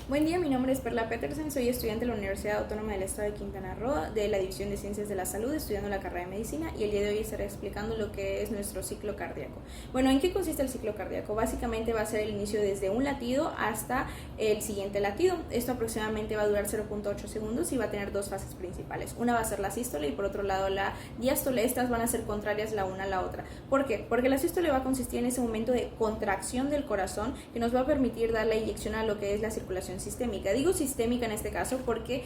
Buen día, mi nombre es Perla Petersen, soy estudiante de la Universidad Autónoma del Estado de Quintana Roo, de la División de Ciencias de la Salud, estudiando la carrera de Medicina, y el día de hoy estaré explicando lo que es nuestro ciclo cardíaco. Bueno, ¿en qué consiste el ciclo cardíaco? Básicamente va a ser el inicio desde un latido hasta el siguiente latido. Esto aproximadamente va a durar 0.8 segundos y va a tener dos fases principales. Una va a ser la sístole y por otro lado la diástole. Estas van a ser contrarias la una a la otra. ¿Por qué? Porque la sístole va a consistir en ese momento de contracción del corazón que nos va a permitir dar la inyección a lo que es la circulación sistémica. Digo sistémica en este caso porque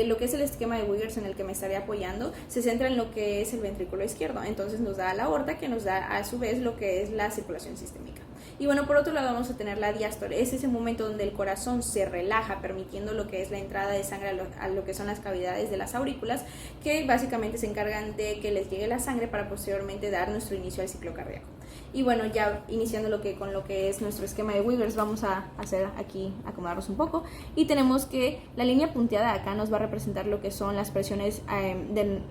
lo que es el esquema de Wiggers en el que me estaré apoyando se centra en lo que es el ventrículo izquierdo, entonces nos da la aorta, que nos da a su vez lo que es la circulación sistémica. Y bueno, por otro lado vamos a tener la diástole. Es ese momento donde el corazón se relaja, permitiendo lo que es la entrada de sangre a lo que son las cavidades de las aurículas, que básicamente se encargan de que les llegue la sangre para posteriormente dar nuestro inicio al ciclo cardíaco. Y bueno, ya iniciando con lo que es nuestro esquema de Wiggers, vamos a hacer aquí, acomodarnos un poco, y tenemos que la línea punteada acá nos va a representar lo que son las presiones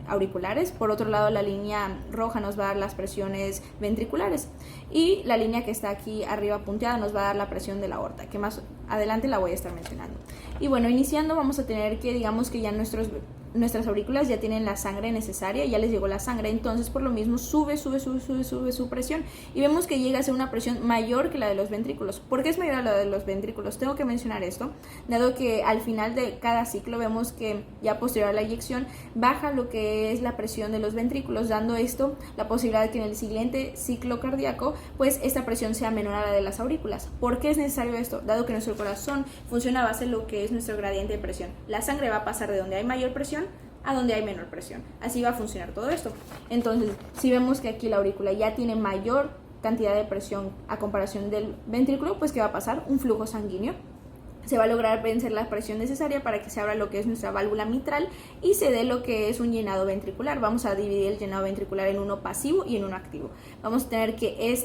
auriculares. Por otro lado, la línea roja nos va a dar las presiones ventriculares, y la línea que está aquí arriba punteada nos va a dar la presión de la aorta, que más adelante la voy a estar mencionando. Y bueno, iniciando vamos a tener que, digamos que ya nuestras aurículas ya tienen la sangre necesaria, ya les llegó la sangre, entonces por lo mismo sube su presión, y vemos que llega a ser una presión mayor que la de los ventrículos. ¿Por qué es mayor a la de los ventrículos? Tengo que mencionar esto, dado que al final de cada ciclo vemos que ya posterior a la eyección baja lo que es la presión de los ventrículos, dando esto la posibilidad de que en el siguiente ciclo cardíaco pues esta presión sea menor a la de las aurículas. ¿Por qué es necesario esto? Dado que nuestro corazón funciona a base de lo que es nuestro gradiente de presión. La sangre va a pasar de donde hay mayor presión a donde hay menor presión. Así va a funcionar todo esto. Entonces, si vemos que aquí la aurícula ya tiene mayor cantidad de presión a comparación del ventrículo, pues ¿qué va a pasar? Un flujo sanguíneo. Se va a lograr vencer la presión necesaria para que se abra lo que es nuestra válvula mitral y se dé lo que es un llenado ventricular. Vamos a dividir el llenado ventricular en uno pasivo y en uno activo. Vamos a tener que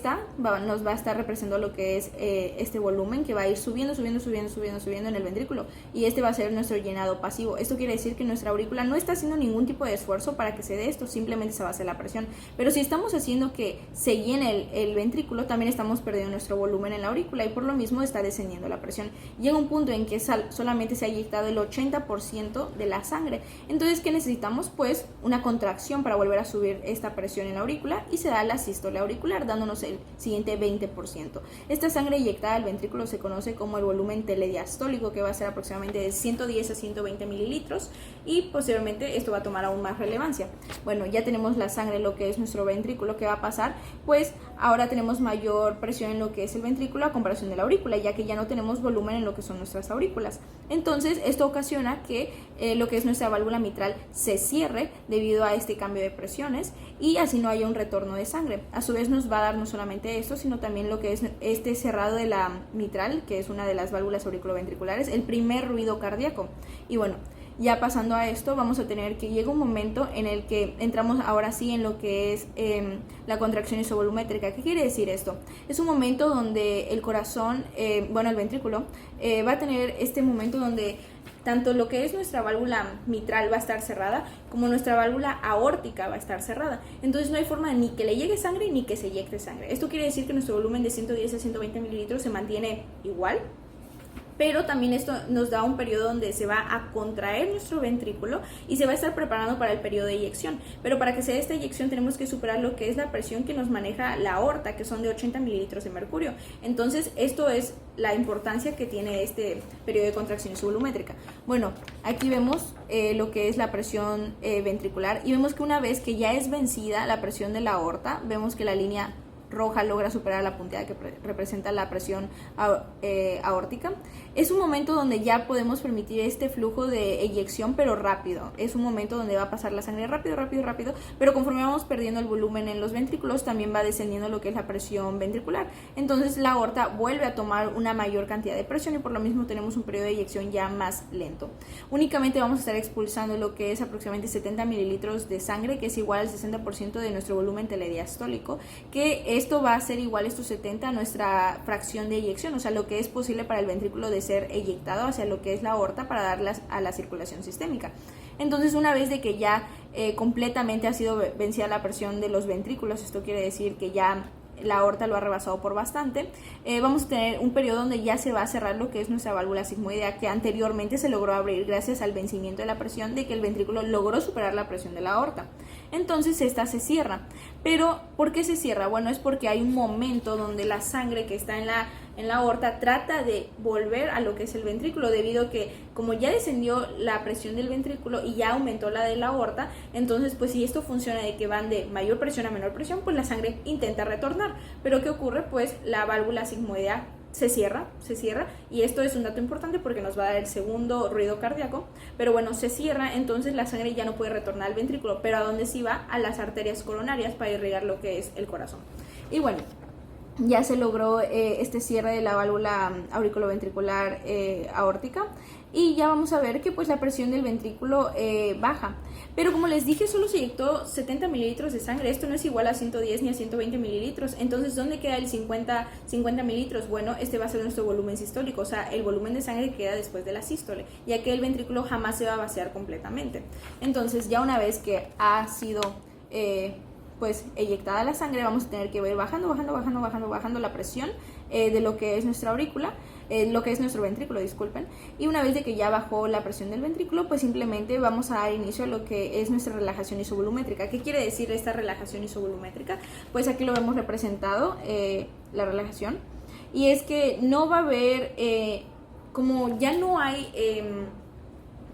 nos va a estar representando lo que es este volumen, que va a ir subiendo en el ventrículo, y este va a ser nuestro llenado pasivo. Esto quiere decir que nuestra aurícula no está haciendo ningún tipo de esfuerzo para que se dé esto, simplemente se va a hacer la presión. Pero si estamos haciendo que se llene el ventrículo, también estamos perdiendo nuestro volumen en la aurícula y por lo mismo está descendiendo la presión. Llega un punto en que solamente se ha inyectado el 80% de la sangre. Entonces, ¿qué necesitamos? Pues una contracción para volver a subir esta presión en la aurícula, y se da la sístole auricular, dándonos el siguiente 20%. Esta sangre inyectada al ventrículo se conoce como el volumen telediastólico, que va a ser aproximadamente de 110 a 120 mililitros, y posteriormente esto va a tomar aún más relevancia. Bueno, ya tenemos la sangre en lo que es nuestro ventrículo. ¿Qué va a pasar? Pues ahora tenemos mayor presión en lo que es el ventrículo a comparación de la aurícula, ya que ya no tenemos volumen en lo que son nuestras aurículas. Entonces esto ocasiona que lo que es nuestra válvula mitral se cierre debido a este cambio de presiones, y así no haya un retorno de sangre. A su vez nos va a dar no solamente esto, sino también lo que es este cerrado de la mitral, que es una de las válvulas auriculoventriculares, el primer ruido cardíaco. Y bueno, ya pasando a esto, vamos a tener que llega un momento en el que entramos ahora sí en lo que es la contracción isovolumétrica. ¿Qué quiere decir esto? Es un momento donde el corazón, el ventrículo, va a tener este momento donde tanto lo que es nuestra válvula mitral va a estar cerrada, como nuestra válvula aórtica va a estar cerrada. Entonces no hay forma ni que le llegue sangre ni que se eyecte sangre. Esto quiere decir que nuestro volumen de 110 a 120 mililitros se mantiene igual, pero también esto nos da un periodo donde se va a contraer nuestro ventrículo y se va a estar preparando para el periodo de eyección. Pero para que se dé esta eyección tenemos que superar lo que es la presión que nos maneja la aorta, que son de 80 mililitros de mercurio. Entonces esto es la importancia que tiene este periodo de contracción isovolumétrica. Bueno, aquí vemos lo que es la presión ventricular, y vemos que una vez que ya es vencida la presión de la aorta, vemos que la línea roja logra superar la punteada que representa la presión aórtica. Es un momento donde ya podemos permitir este flujo de eyección, pero rápido. Es un momento donde va a pasar la sangre rápido, pero conforme vamos perdiendo el volumen en los ventrículos, también va descendiendo lo que es la presión ventricular. Entonces la aorta vuelve a tomar una mayor cantidad de presión, y por lo mismo tenemos un periodo de eyección ya más lento. Únicamente vamos a estar expulsando lo que es aproximadamente 70 mililitros de sangre, que es igual al 60% de nuestro volumen telediastólico, que esto va a ser igual, estos 70, a nuestra fracción de eyección, o sea, lo que es posible para el ventrículo de ser eyectado hacia lo que es la aorta para darlas a la circulación sistémica. Entonces, una vez de que ya completamente ha sido vencida la presión de los ventrículos, esto quiere decir que ya la aorta lo ha rebasado por bastante, vamos a tener un periodo donde ya se va a cerrar lo que es nuestra válvula sigmoidea, que anteriormente se logró abrir gracias al vencimiento de la presión, de que el ventrículo logró superar la presión de la aorta. Entonces esta se cierra. Pero ¿por qué se cierra? Bueno, es porque hay un momento donde la sangre que está en la aorta trata de volver a lo que es el ventrículo, debido a que como ya descendió la presión del ventrículo y ya aumentó la de la aorta, entonces pues si esto funciona de que van de mayor presión a menor presión, pues la sangre intenta retornar. Pero ¿qué ocurre? Pues la válvula sigmoidea se cierra, y esto es un dato importante porque nos va a dar el segundo ruido cardíaco, pero bueno, se cierra, entonces la sangre ya no puede retornar al ventrículo, pero ¿a dónde sí va? A las arterias coronarias para irrigar lo que es el corazón. Y bueno, ya se logró este cierre de la válvula auriculoventricular aórtica, y ya vamos a ver que pues la presión del ventrículo baja. Pero como les dije, solo se inyectó 70 mililitros de sangre. Esto no es igual a 110 ni a 120 mililitros. Entonces, ¿dónde queda el 50 mililitros? Bueno, este va a ser nuestro volumen sistólico, o sea, el volumen de sangre que queda después de la sístole, ya que el ventrículo jamás se va a vaciar completamente. Entonces, ya una vez que ha sido pues eyectada la sangre, vamos a tener que ir bajando la presión de lo que es nuestra aurícula, lo que es nuestro ventrículo, disculpen. Y una vez de que ya bajó la presión del ventrículo, pues simplemente vamos a dar inicio a lo que es nuestra relajación isovolumétrica. ¿Qué quiere decir esta relajación isovolumétrica? Pues aquí lo vemos representado, la relajación, y es que no va a haber, como ya no hay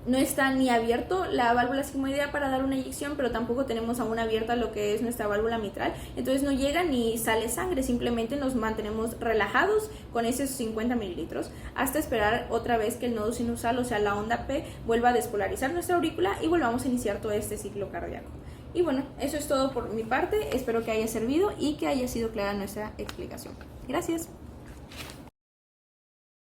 no está ni abierto la válvula sigmoidea para dar una eyección, pero tampoco tenemos aún abierta lo que es nuestra válvula mitral, entonces no llega ni sale sangre, simplemente nos mantenemos relajados con esos 50 mililitros hasta esperar otra vez que el nodo sinusal, o sea la onda P, vuelva a despolarizar nuestra aurícula y volvamos a iniciar todo este ciclo cardíaco. Y bueno, eso es todo por mi parte, espero que haya servido y que haya sido clara nuestra explicación. Gracias.